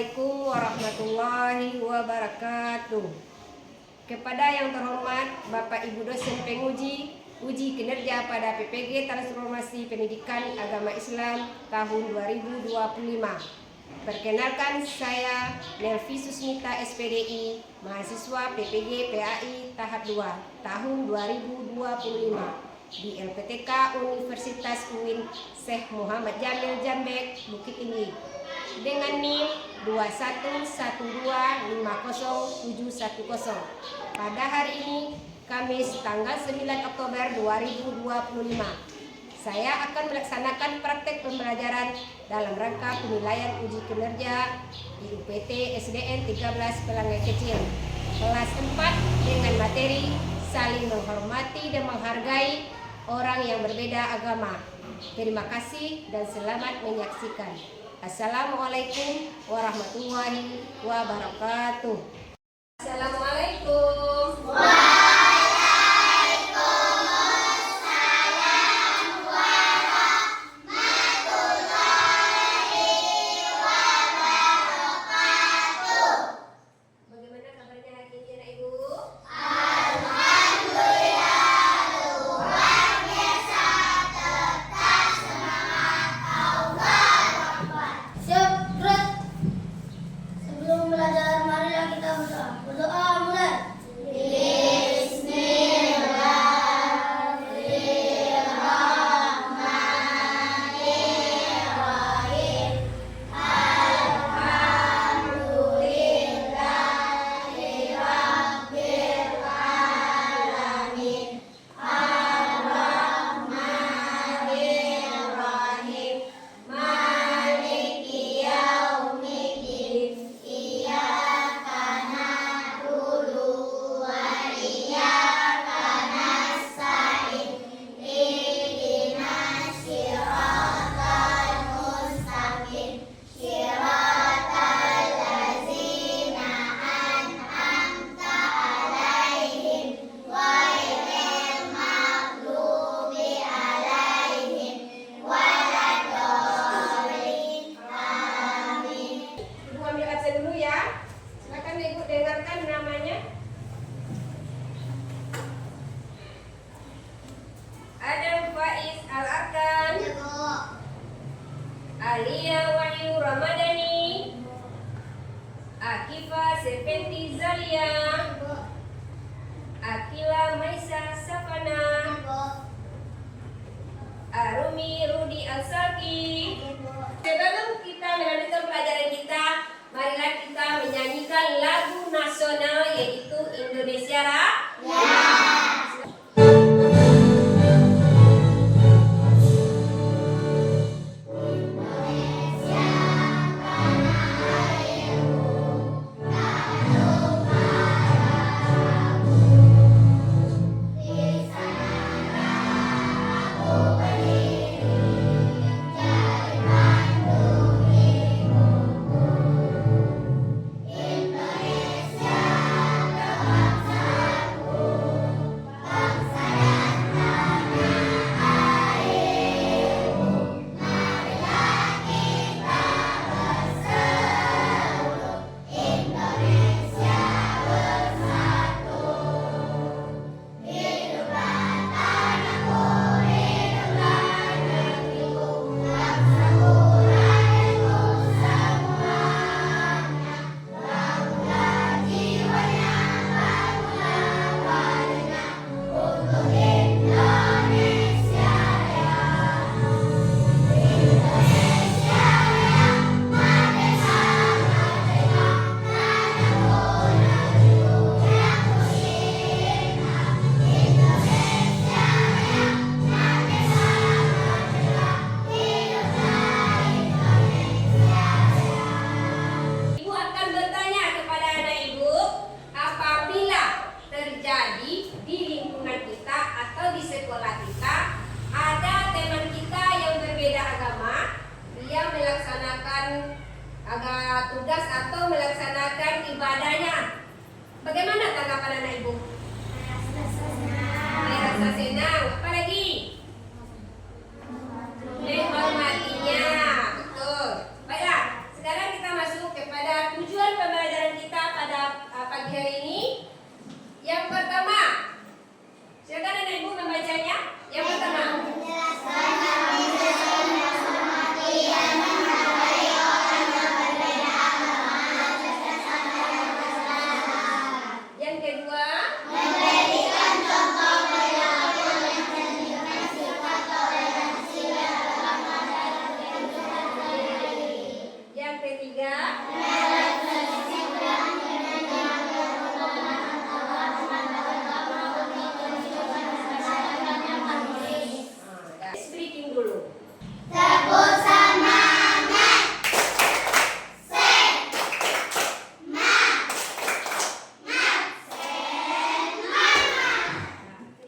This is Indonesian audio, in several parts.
Assalamualaikum warahmatullahi wabarakatuh. Kepada yang terhormat Bapak Ibu dosen penguji uji kinerja pada PPG Transformasi Pendidikan Agama Islam tahun 2025. Perkenalkan, saya Nelvi Susmita SPDI, mahasiswa PPG PAI tahap 2 tahun 2025 di LPTK Universitas UIN Syekh Muhammad Jamil Jambek, Bukit Tinggi, dengan NIM 211250710. Pada hari ini, Kamis tanggal 9 Oktober 2025, saya akan melaksanakan praktek pembelajaran dalam rangka penilaian uji kinerja di UPT SDN 13 Pelangai Kecil, kelas 4 dengan materi saling menghormati dan menghargai orang yang berbeda agama. Terima kasih dan selamat menyaksikan. Assalamualaikum warahmatullahi wabarakatuh. Assalamualaikum. Dengarkan namanya. Adam Faiz Al-Arkan, Alia Wahyu Ramadhani, Akifa Serpenti Zalia, Akila Maisa Safana, Arumi Rudi Al-Saki. Sebelum kita melanjutkan pelajaran kita, marilah kita menyanyikan lagu nasional yaitu Indonesia Raya. Tugas atau melaksanakan ibadahnya. Bagaimana tanggapan anak ibu? Merasa senang. Apa lagi? Menghormatinya. Betul. Baiklah, sekarang kita masuk kepada Speaking dulu.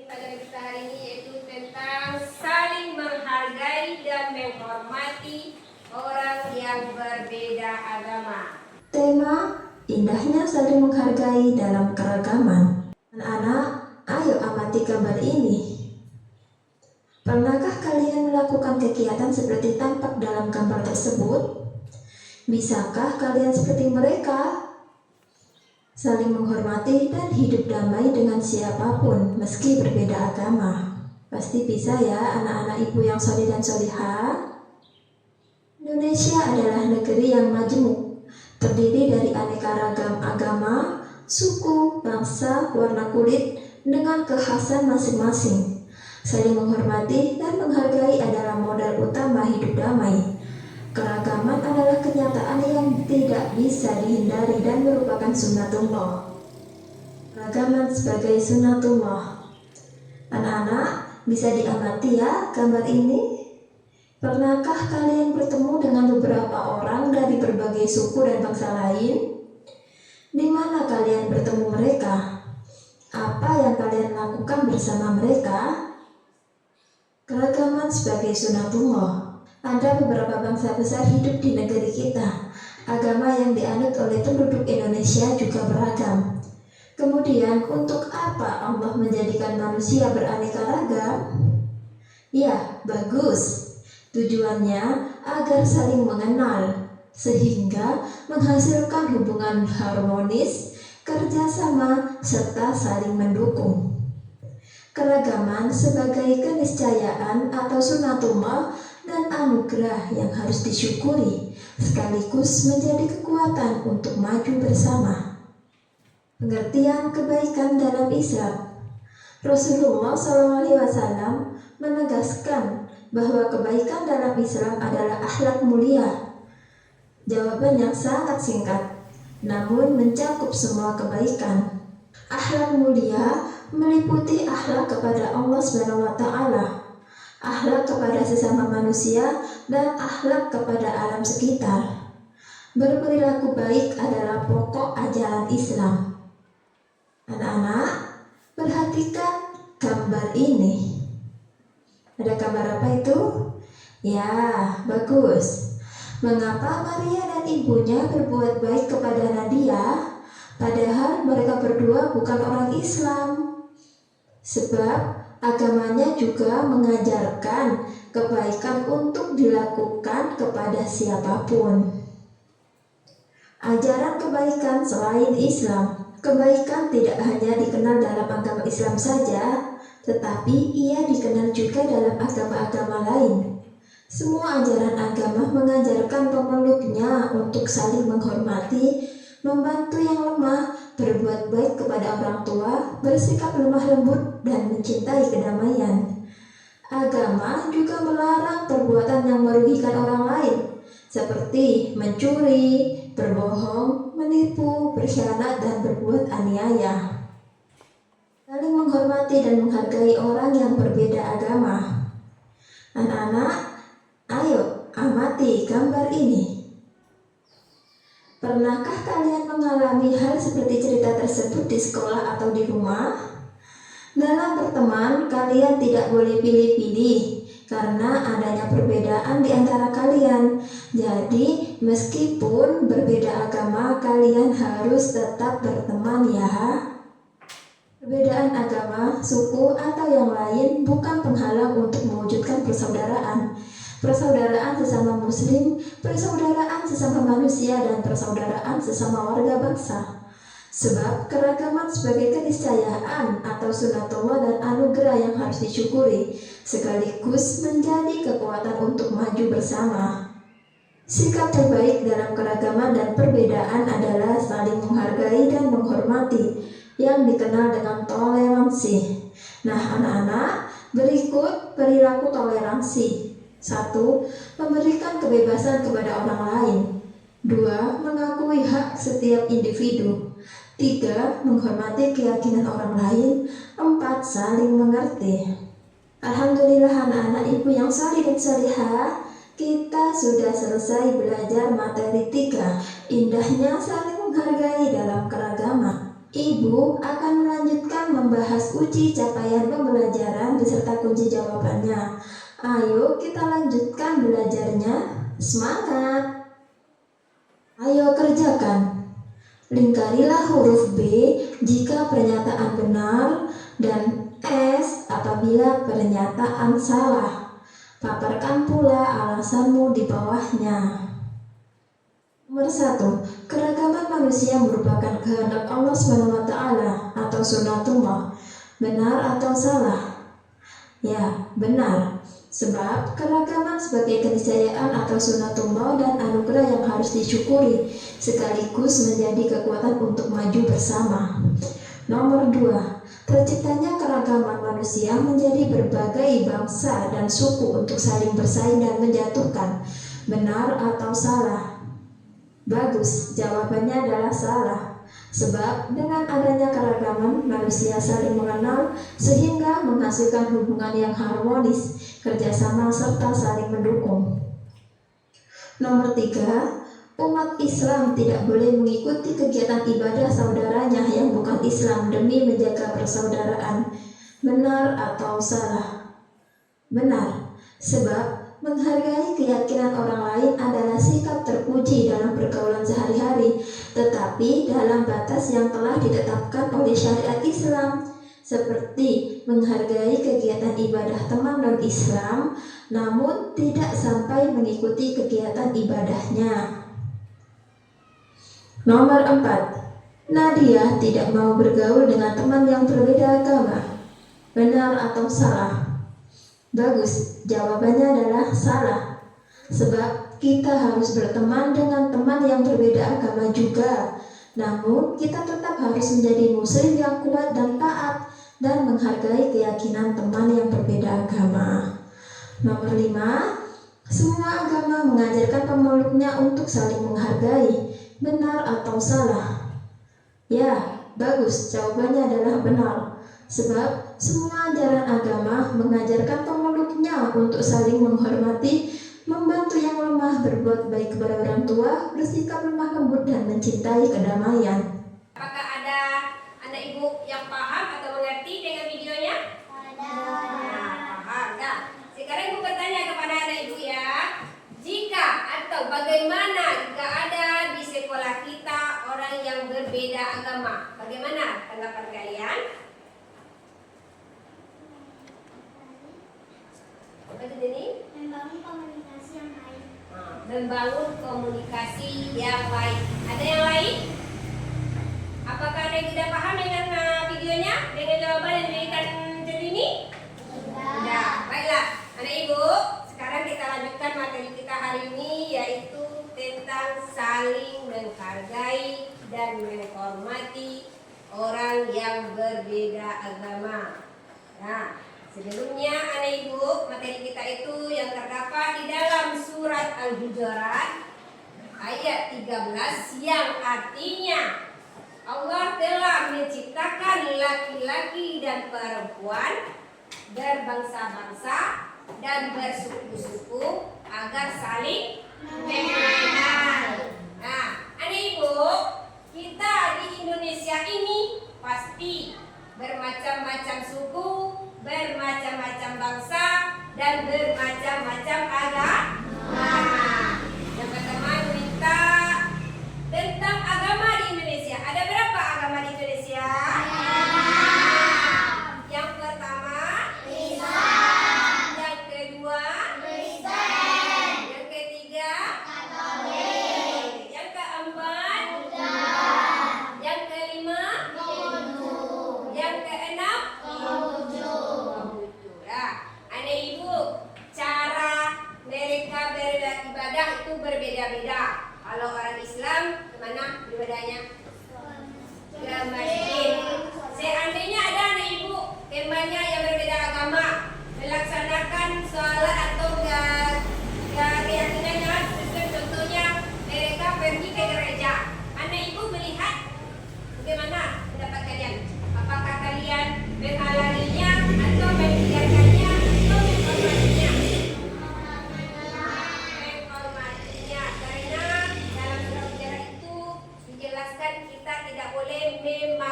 Pelajaran kita hari ini yaitu tentang saling menghargai dan menghormati orang yang berbeda agama. Tema indahnya saling menghargai dalam keragaman. Anak-anak, ayo amati gambar ini. Pernahkah kalian melakukan kegiatan seperti tampak dalam gambar tersebut? Bisakah kalian seperti mereka? Saling menghormati dan hidup damai dengan siapapun meski berbeda agama. Pasti bisa ya anak-anak ibu yang soleh dan solihah. Indonesia adalah negeri yang majemuk, terdiri dari aneka ragam agama, suku, bangsa, warna kulit, dengan kekhasan masing-masing. Saling menghormati dan menghargai adalah modal utama hidup damai. Keragaman adalah kenyataan yang tidak bisa dihindari dan merupakan sunnatullah. Keragaman sebagai sunnatullah. Anak-anak, bisa diamati ya gambar ini? Pernahkah kalian bertemu dengan beberapa orang dari berbagai suku dan bangsa lain? Di mana kalian bertemu mereka? Apa yang kalian lakukan bersama mereka? Keragaman sebagai sunnatullah. Ada beberapa bangsa besar hidup di negeri kita. Agama yang dianut oleh penduduk Indonesia juga beragam. Kemudian, untuk apa Allah menjadikan manusia beraneka ragam? Ya, bagus. Tujuannya agar saling mengenal, sehingga menghasilkan hubungan harmonis, kerjasama, serta saling mendukung. Keragaman sebagai keniscayaan atau sunnatullah dan anugerah yang harus disyukuri, sekaligus menjadi kekuatan untuk maju bersama. Pengertian kebaikan dalam Islam. Rasulullah SAW menegaskan bahwa kebaikan dalam Islam adalah akhlak mulia. Jawaban yang sangat singkat, namun mencakup semua kebaikan. Akhlak mulia meliputi akhlak kepada Allah SWT, akhlak kepada sesama manusia, dan akhlak kepada alam sekitar. Berperilaku baik adalah pokok ajaran Islam. Anak-anak, perhatikan gambar ini. Ada gambar apa itu? Ya, bagus. Mengapa Maria dan ibunya berbuat baik kepada Nadia, padahal mereka berdua bukan orang Islam? Sebab agamanya juga mengajarkan kebaikan untuk dilakukan kepada siapapun. Ajaran kebaikan selain Islam. Kebaikan tidak hanya dikenal dalam agama Islam saja, tetapi ia dikenal juga dalam agama-agama lain. Semua ajaran agama mengajarkan pemeluknya untuk saling menghormati, membantu yang lemah, berbuat baik kepada orang tua, bersikap lemah lembut, dan mencintai kedamaian. Agama juga melarang perbuatan yang merugikan orang lain, seperti mencuri, berbohong, menipu, berkhianat, dan berbuat aniaya. Saling menghormati dan menghargai orang yang berbeda agama. Anak-anak, ayo amati gambar ini. Pernahkah kalian mengalami hal seperti cerita tersebut di sekolah atau di rumah? Dalam berteman, kalian tidak boleh pilih-pilih karena adanya perbedaan di antara kalian. Jadi, meskipun berbeda agama, kalian harus tetap berteman ya. Perbedaan agama, suku, atau yang lain bukan penghalang untuk mewujudkan persaudaraan. Persaudaraan sesama muslim, persaudaraan sesama manusia, dan persaudaraan sesama warga bangsa. Sebab keragaman sebagai keniscayaan atau sunnatullah dan anugerah yang harus disyukuri, sekaligus menjadi kekuatan untuk maju bersama. Sikap terbaik dalam keragaman dan perbedaan adalah saling menghargai dan menghormati, yang dikenal dengan toleransi. Nah, anak-anak, berikut perilaku toleransi. 1. Memberikan kebebasan kepada orang lain. 2. Mengakui hak setiap individu. 3. Menghormati keyakinan orang lain. 4. Saling mengerti. Alhamdulillah anak-anak ibu yang salih dan salihah, kita sudah selesai belajar materi 3, indahnya saling menghargai dalam keragaman. Ibu akan melanjutkan membahas uji capaian pembelajaran beserta kunci jawabannya. Ayo kita lanjutkan belajarnya. Semangat! Ayo kerjakan. Lingkarilah huruf B jika pernyataan benar dan S apabila pernyataan salah. Paparkan pula alasanmu di bawahnya. Nomor 1. Keragaman manusia merupakan kehendak Allah SWT atau sunatullah. Benar atau salah? Ya, benar. Sebab keragaman sebagai keniscayaan atau sunatullah dan anugerah yang harus disyukuri, sekaligus menjadi kekuatan untuk maju bersama. Nomor 2. Terciptanya keragaman manusia menjadi berbagai bangsa dan suku untuk saling bersaing dan menjatuhkan. Benar atau salah? Bagus, jawabannya adalah salah. Sebab dengan adanya keragaman, manusia saling mengenal sehingga menghasilkan hubungan yang harmonis, kerjasama serta saling mendukung. Nomor 3. Umat Islam tidak boleh mengikuti kegiatan ibadah saudaranya yang bukan Islam demi menjaga persaudaraan. Benar atau salah? Benar, sebab menghargai keyakinan orang lain adalah sikap terpuji dalam pergaulan sehari-hari, tetapi dalam batas yang telah ditetapkan oleh syariat Islam, seperti menghargai kegiatan ibadah teman non-Islam, namun tidak sampai mengikuti kegiatan ibadahnya. Nomor 4. Nadia tidak mau bergaul dengan teman yang berbeda agama. Benar atau salah? Bagus, jawabannya adalah salah. Sebab kita harus berteman dengan teman yang berbeda agama juga. Namun kita tetap harus menjadi muslim yang kuat dan taat dan menghargai keyakinan teman yang berbeda agama. Nomor 5. Semua agama mengajarkan pemeluknya untuk saling menghargai. Benar atau salah? Ya, bagus, jawabannya adalah benar. Sebab semua ajaran agama mengajarkan pemeluknya untuk saling menghormati, membantu yang lemah, berbuat baik kepada orang tua, bersikap lemah lembut dan mencintai kedamaian. Apakah ada anak ibu yang paham atau mengerti dengan videonya? Nah, paham. Nah, sekarang ibu bertanya kepada anak ibu ya, jika atau bagaimana jika ada di sekolah kita orang yang berbeda agama? Bagaimana tanggapan kalian? Apa itu ini? Membangun komunikasi yang baik. Membangun komunikasi yang baik. Ada yang lain? Apakah ada yang tidak paham dengan videonya? Dengan jawaban yang diberikan ini? Tidak. Baiklah, anak ibu, sekarang kita lanjutkan materi kita hari ini, yaitu tentang saling menghargai dan menghormati orang yang berbeda agama. Nah, sebelumnya anak ibu, materi kita itu yang terdapat di dalam surat Al-Hujurat ayat 13 yang artinya Allah telah menciptakan laki-laki dan perempuan berbangsa-bangsa dan bersuku-suku agar saling mengenal. Nah, anak ibu, kita di Indonesia ini pasti bermacam-macam suku, bermacam-macam bangsa, dan bermacam-macam agama. Yang pertama kita tentang agama di Indonesia. Ada berapa agama di Indonesia? Yang pertama Islam. Yang kedua Kristen. Yang ketiga Katolik. Yang keempat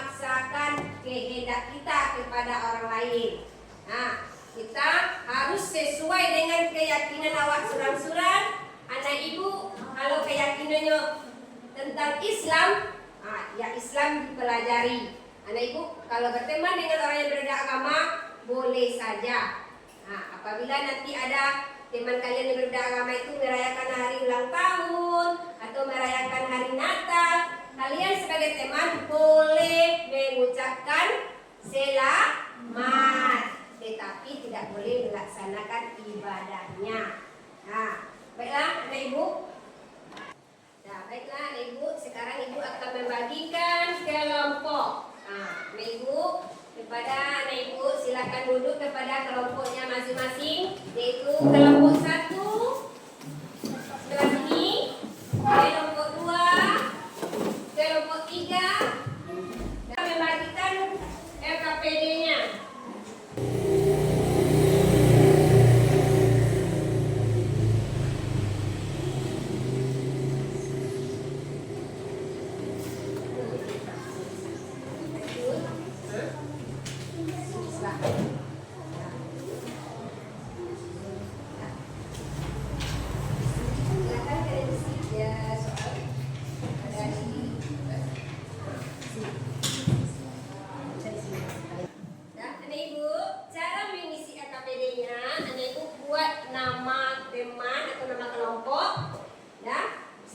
memaksakan kehendak kita kepada orang lain. Nah, kita harus sesuai dengan keyakinan awak surang-surang. Anak ibu, kalau keyakinannya tentang Islam, ya Islam dipelajari. Anak ibu, kalau berteman dengan orang yang berbeda agama, boleh saja. Nah, apabila nanti ada teman kalian yang berbeda agama itu merayakan hari ulang tahun atau merayakan hari Natal, kalian sebagai teman boleh mengucapkan selamat, tetapi tidak boleh melaksanakan ibadahnya. Nah, baiklah anak ibu. Nah, baiklah anak ibu, sekarang ibu akan membagikan kelompok. Nah, anak ibu, kepada anak ibu silakan duduk kepada kelompoknya masing-masing, yaitu kelompok 1 sebelah sini, kelompok 2, kelompok 3. Dan membagikan LKPD-nya.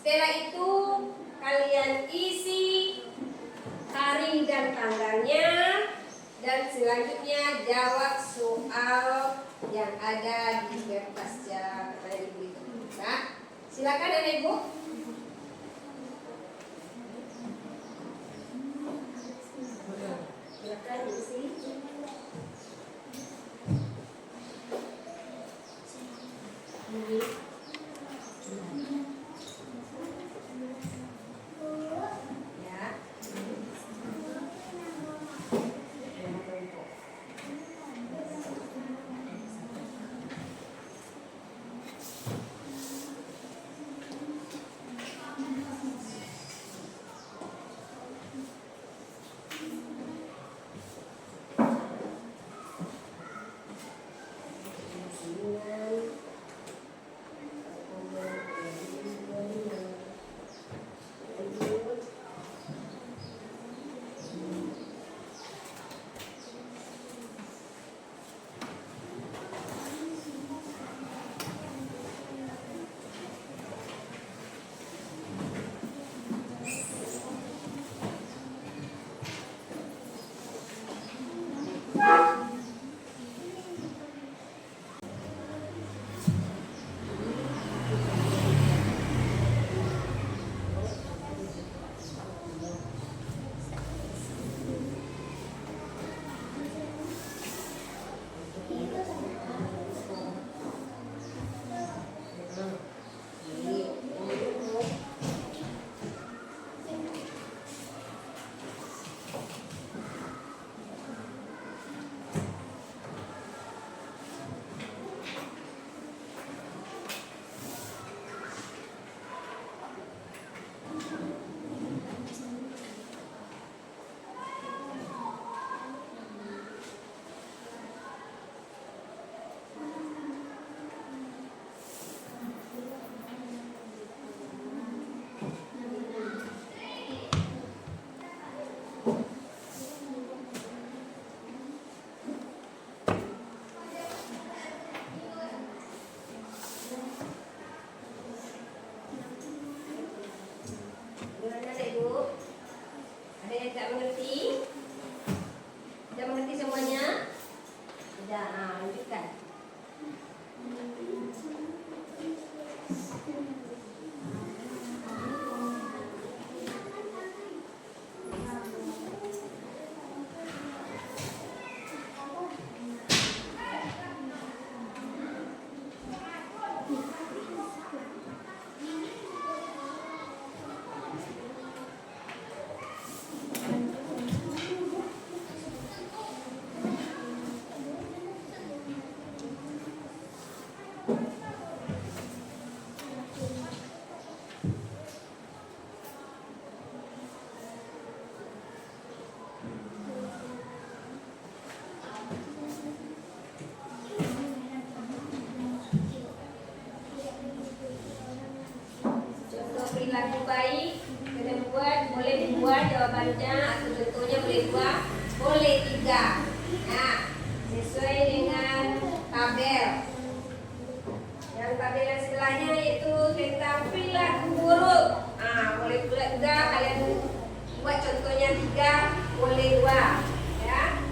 Setelah itu kalian isi hari dan tanggalnya, dan selanjutnya jawab soal yang ada di kertasnya kepada ibu itu. Nah, silakan anak ibu. Silakan isi. dua jawabannya atau contohnya boleh dua, boleh tiga. Nah, sesuai dengan tabel. Yang tabel yang sebelahnya yaitu tentang perilaku buruk. Nah, boleh pula juga kalian buat contohnya tiga, boleh dua. Ya.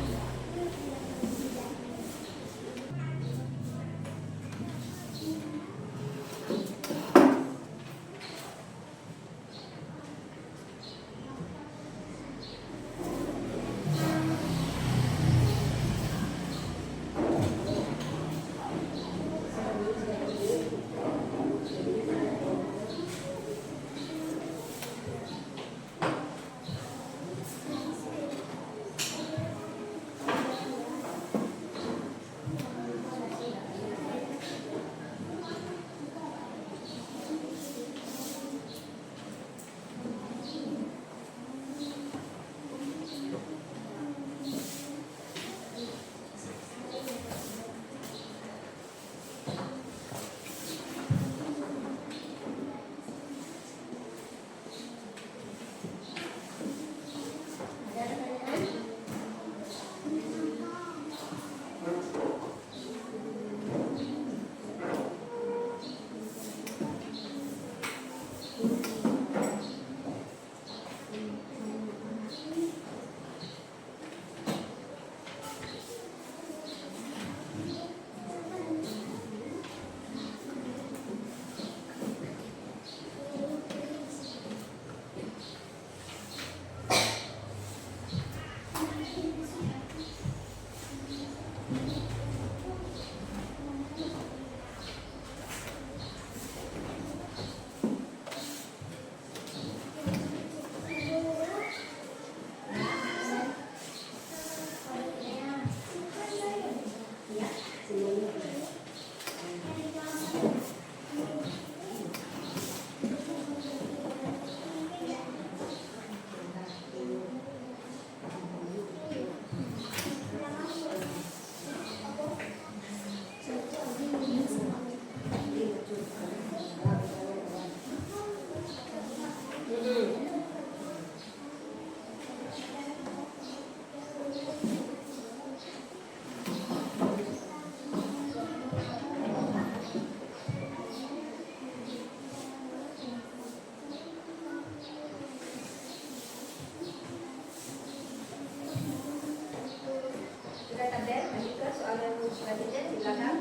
Sudah tabel, lanjut ke soal yang selanjutnya di belakang.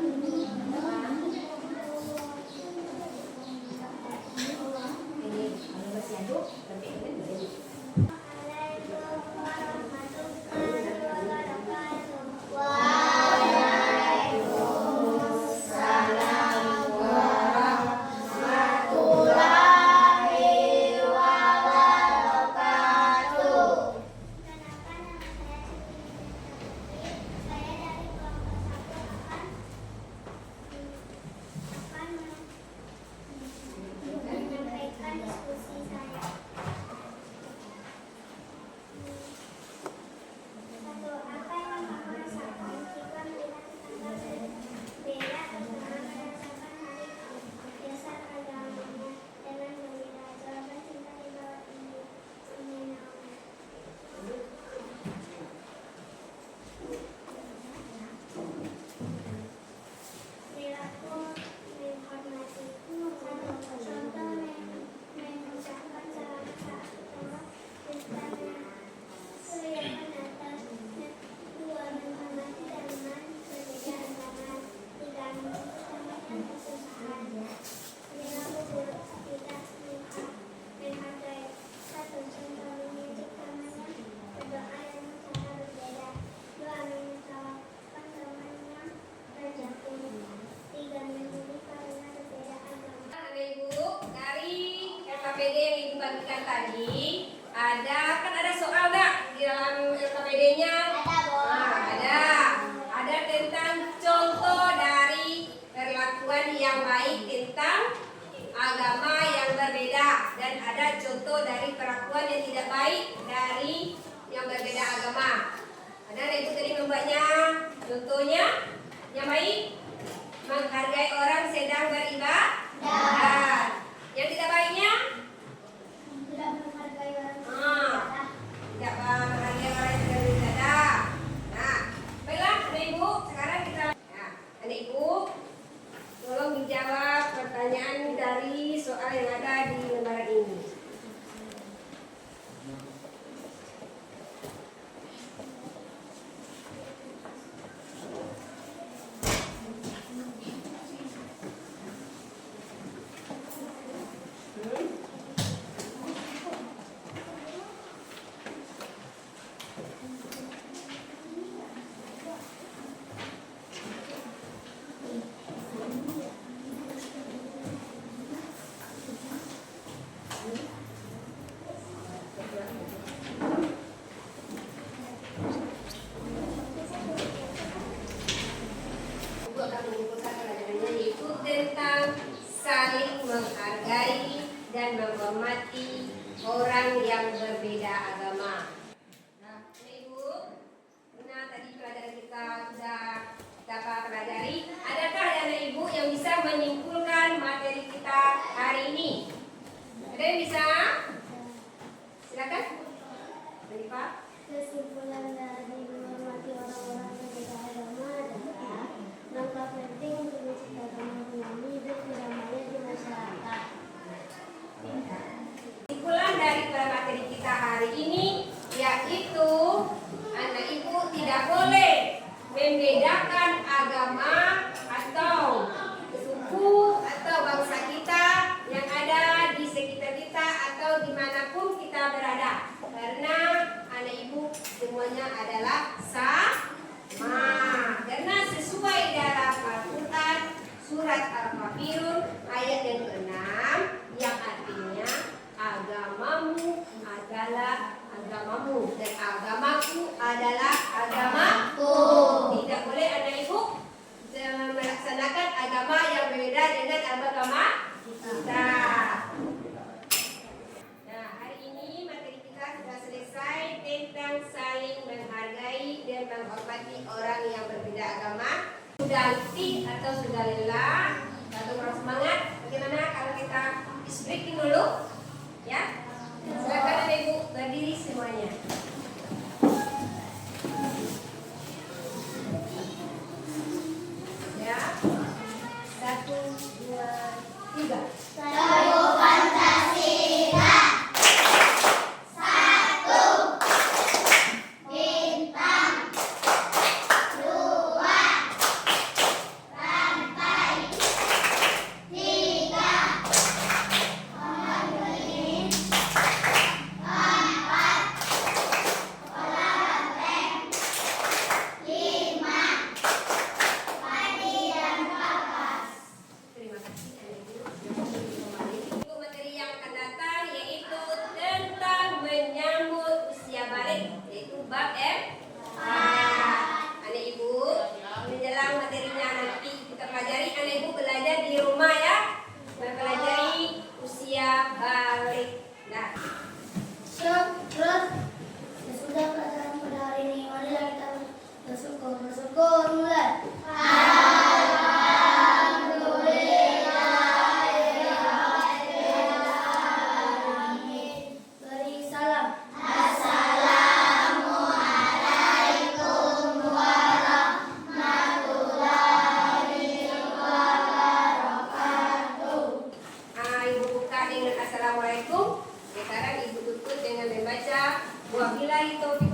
Ini kalau masih aduk, nanti ini boleh. LKPD yang Ibu bagikan tadi, ada soal nggak di dalam LKPD-nya? Ada, Bu. Nah, ada tentang contoh dari perlakuan yang baik tentang agama yang berbeda, dan ada contoh dari perlakuan yang tidak baik dari yang berbeda agama. Ada Ibu tadi membuatnya, contohnya yang baik menghargai orang sedang beribadah. Yang tidak baiknya Tidak menghargai orang Ah, berbeda agama. Nah, Ibu, nah tadi pelajaran kita sudah kita pelajari. Adakah anak Ibu yang bisa menyimpulkan materi kita hari ini? Ada yang bisa? Silakan. Pak. Kesimpulan dari menghormati orang-orang berbeda agama adalah langkah penting untuk menciptakan harmoni dan kedamaian di masyarakat. Kesimpulan dari materi kita hari ini yaitu anak Ibu tidak boleh membedakan agama atau suku atau bangsa kita yang ada di sekitar kita atau dimanapun kita berada, karena anak Ibu semuanya adalah sama, karena sesuai dalam Al-Quran surat Al-Kafirun ayat yang ke-6 yang artinya agamamu adalah agamamu dan agamaku adalah agamaku. Tidak boleh anak Ibu melaksanakan agama yang berbeda dengan agama kita. Nah, hari ini materi kita sudah selesai tentang saling menghargai dan menghormati orang yang berbeda agama. Sudah letih atau sudah lelah atau kurang semangat? Bagaimana kalau kita breaking dulu? Ya, silakan anak Ibu berdiri semuanya. Ya, 1, 2, 3. Satu Pancasila, satu bintang, dua rantai, tiga harmoni, empat pola banteng, lima padi dan kapas. Terima kasih anak Ibu. Untuk materi yang akan datang yaitu tentang menyambut usia balik, yaitu bab M4. Anak Ibu, menjelang materinya nanti kita pelajari, anak Ibu belajar di rumah ya, mempelajari usia balik. Nah, Terus sesudah pelajaran pada hari ini, marilah kita bersyukur mulai. Beri salam. Assalamualaikum warahmatullahi wabarakatuh. Ibu buka dengan Assalamualaikum. Sekarang Ibu tutup dengan membaca wabillahi taufiq